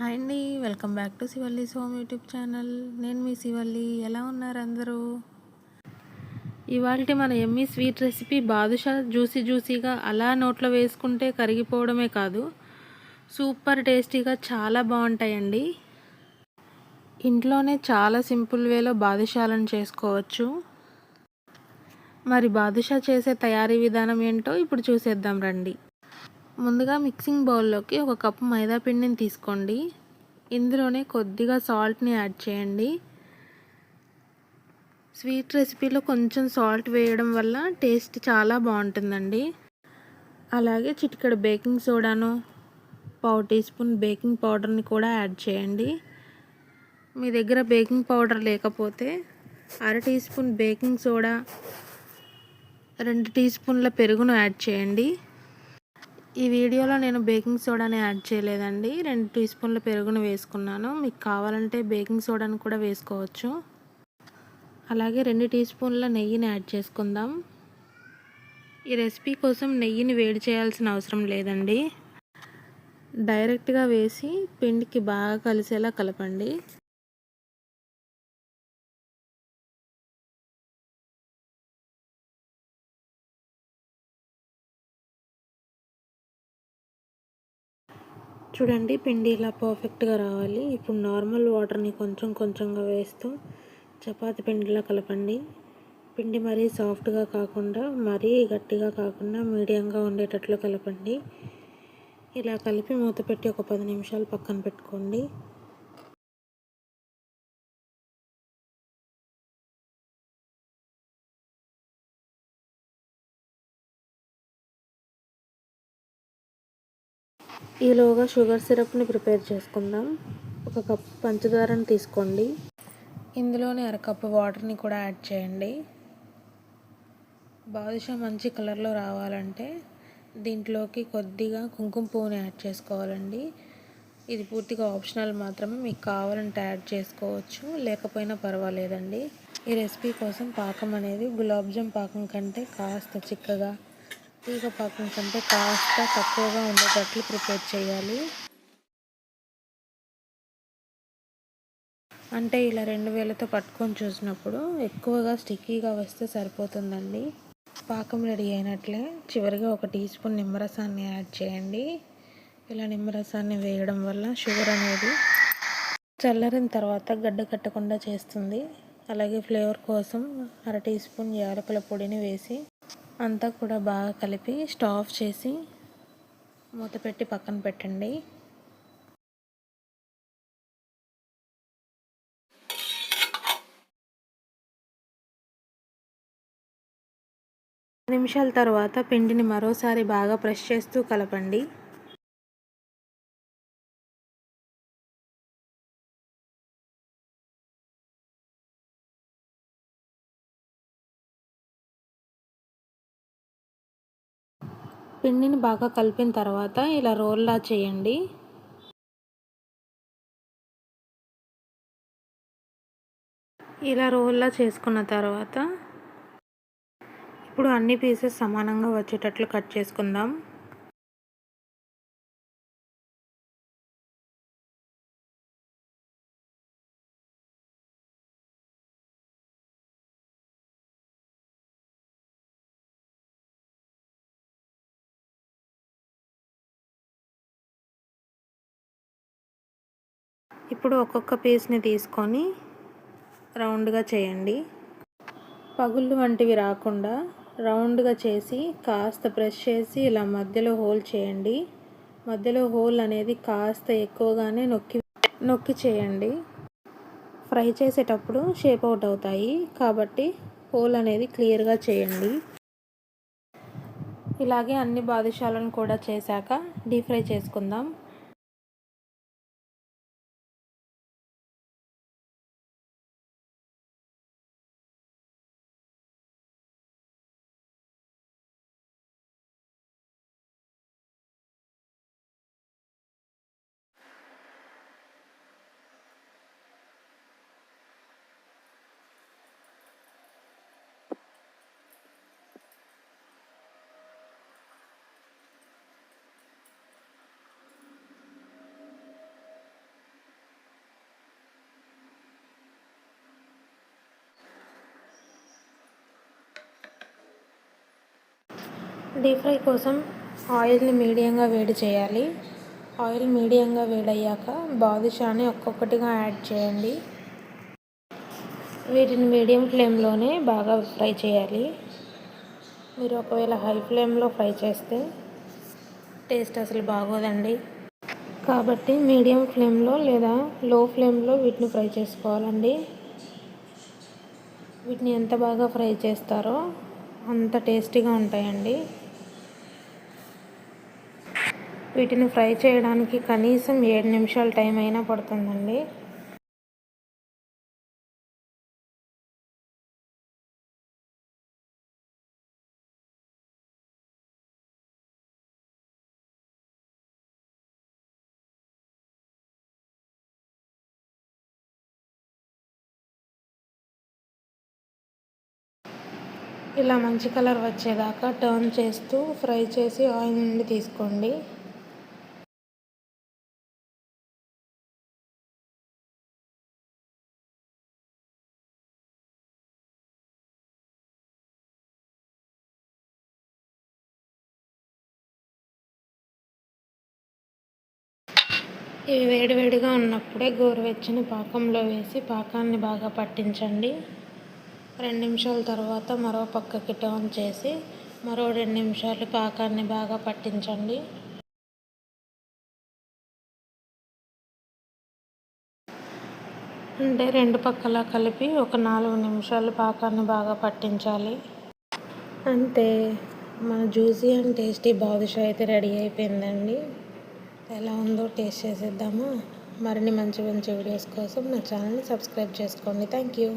Hi అండి. Welcome back to Shivalli's home YouTube channel. నేను మీ శివల్లి. ఎలా ఉన్నారు అందరూ? ఇవాల్టి మన ఎమ్మీ స్వీట్ రెసిపీ బాదుషా జ్యూసీగా అలా నోట్లో వేసుకుంటే కరిగిపోవడమే కాదు, సూపర్ టేస్టీగా చాలా బాగుంటాయండి. ఇంట్లోనే చాలా సింపుల్ వేలో బాదుషాలను చేసుకోవచ్చు. మరి బాదుషా చేసే తయారీ విధానం ఏంటో ఇప్పుడు చూసేద్దాం రండి. ముందుగా మిక్సింగ్ బౌల్లోకి ఒక కప్పు మైదా పిండిని తీసుకోండి. ఇందులోనే కొద్దిగా సాల్ట్ని యాడ్ చేయండి. స్వీట్ రెసిపీలో కొంచెం సాల్ట్ వేయడం వల్ల టేస్ట్ చాలా బాగుంటుందండి. అలాగే చిటికెడు బేకింగ్ సోడాను, పావు టీ స్పూన్ బేకింగ్ పౌడర్ని కూడా యాడ్ చేయండి. మీ దగ్గర బేకింగ్ పౌడర్ లేకపోతే అర టీ స్పూన్ బేకింగ్ సోడా, 2 టీ స్పూన్ల పెరుగును యాడ్ చేయండి. ఈ వీడియోలో నేను బేకింగ్ సోడాని యాడ్ చేయలేదండి. 2 టీ స్పూన్ల పెరుగును వేసుకున్నాను. మీకు కావాలంటే బేకింగ్ సోడాని కూడా వేసుకోవచ్చు. అలాగే 2 టీ స్పూన్ల నెయ్యిని యాడ్ చేసుకుందాం. ఈ రెసిపీ కోసం నెయ్యిని వేడి చేయాల్సిన అవసరం లేదండి. డైరెక్ట్గా వేసి పిండికి బాగా కలిసేలా కలపండి. చూడండి, పిండి ఇలా పర్ఫెక్ట్గా రావాలి. ఇప్పుడు నార్మల్ వాటర్ని కొంచెంగా వేస్తూ చపాతీ పిండిలా కలపండి. పిండి మరీ సాఫ్ట్గా కాకుండా మరీ గట్టిగా కాకుండా మీడియంగా ఉండేటట్లు కలపండి. ఇలా కలిపి మూత పెట్టి ఒక 10 నిమిషాలు పక్కన పెట్టుకోండి. ఈలోగా షుగర్ సిరప్ని ప్రిపేర్ చేసుకుందాం. ఒక కప్పు పంచదారని తీసుకోండి. ఇందులోనే అరకప్పు వాటర్ని కూడా యాడ్ చేయండి. బాదుషా మంచి కలర్లో రావాలంటే దీంట్లోకి కొద్దిగా కుంకుమ పువ్వుని యాడ్ చేసుకోవాలండి. ఇది పూర్తిగా ఆప్షనల్ మాత్రమే. మీకు కావాలంటే యాడ్ చేసుకోవచ్చు, లేకపోయినా పర్వాలేదండి. ఈ రెసిపీ కోసం పాకం అనేది గులాబ్ జామ్ పాకం కంటే కాస్త చిక్కగా, తీగ పాకం కంటే కాస్త తక్కువగా ఉండేటట్లు ప్రిపేర్ చేయాలి. అంటే ఇలా 2 వేలతో పట్టుకొని చూసినప్పుడు ఎక్కువగా స్టిక్కీగా వస్తే సరిపోతుందండి. పాకం రెడీ అయినట్లే. చివరిగా 1 టీ స్పూన్ నిమ్మరసాన్ని యాడ్ చేయండి. ఇలా నిమ్మరసాన్ని వేయడం వల్ల షుగర్ అనేది చల్లారిన తర్వాత గడ్డ కట్టకుండా చేస్తుంది. అలాగే ఫ్లేవర్ కోసం అర టీ స్పూన్ యాలకుల పొడిని వేసి అంతా కూడా బాగా కలిపి స్టవ్ ఆఫ్ చేసి మూత పెట్టి పక్కన పెట్టండి. నిమిషాల తర్వాత పిండిని మరోసారి బాగా ప్రెస్ చేస్తూ కలపండి. పిండిని బాగా కలిపిన తర్వాత ఇలా రోల్లా చేయండి. ఇలా రోల్లా చేసుకున్న తర్వాత ఇప్పుడు అన్ని పీసెస్ సమానంగా వచ్చేటట్లు కట్ చేసుకుందాం. ఇప్పుడు ఒక్కొక్క పీస్ని తీసుకొని రౌండ్గా చేయండి. పగుళ్ళు వంటివి రాకుండా రౌండ్గా చేసి కాస్త ప్రెస్ చేసి ఇలా మధ్యలో హోల్ చేయండి. మధ్యలో హోల్ అనేది కాస్త ఎక్కువగానే నొక్కి చేయండి. ఫ్రై చేసేటప్పుడు షేప్ అవుట్ అవుతాయి కాబట్టి హోల్ అనేది క్లియర్గా చేయండి. ఇలాగే అన్ని బాదుషాలను కూడా చేశాక డీప్ ఫ్రై చేసుకుందాం. డీప్ ఫ్రై కోసం ఆయిల్ని మీడియంగా వేడి చేయాలి. ఆయిల్ మీడియంగా వేడయ్యాక బాదుషాని ఒక్కొక్కటిగా యాడ్ చేయండి. వీటిని మీడియం ఫ్లేమ్లోనే బాగా ఫ్రై చేయాలి. మీరు ఒకవేళ హై ఫ్లేమ్లో ఫ్రై చేస్తే టేస్ట్ అసలు బాగోదండి. కాబట్టి మీడియం ఫ్లేమ్లో లేదా లో ఫ్లేమ్లో వీటిని ఫ్రై చేసుకోవాలండి. వీటిని ఎంత బాగా ఫ్రై చేస్తారో అంత టేస్టీగా ఉంటాయండి. వీటిని ఫ్రై చేయడానికి కనీసం 7 నిమిషాల టైం అయినా పడుతుందండి. ఇలా మంచి కలర్ వచ్చేదాకా టర్న్ చేస్తూ ఫ్రై చేసి ఆయిల్ నుండి తీసుకోండి. ఇవి వేడివేడిగా ఉన్నప్పుడే గోరువెచ్చని పాకంలో వేసి పాకాన్ని బాగా పట్టించండి. 2 నిమిషాల తర్వాత మరో పక్కకి టర్న్ చేసి మరో 2 నిమిషాలు పాకాన్ని బాగా పట్టించండి. అంటే 2 పక్కలా కలిపి ఒక 4 నిమిషాలు పాకాన్ని బాగా పట్టించాలి. అంతే, మన జ్యూసీ అండ్ టేస్టీ బాదుషా అయితే రెడీ అయిపోయిందండి. ఎలా ఉందో టేస్ట్ చేసేద్దామా? మరిన్ని మంచి మంచి వీడియోస్ కోసం నా ఛానల్ని సబ్స్క్రైబ్ చేసుకోండి. Thank you.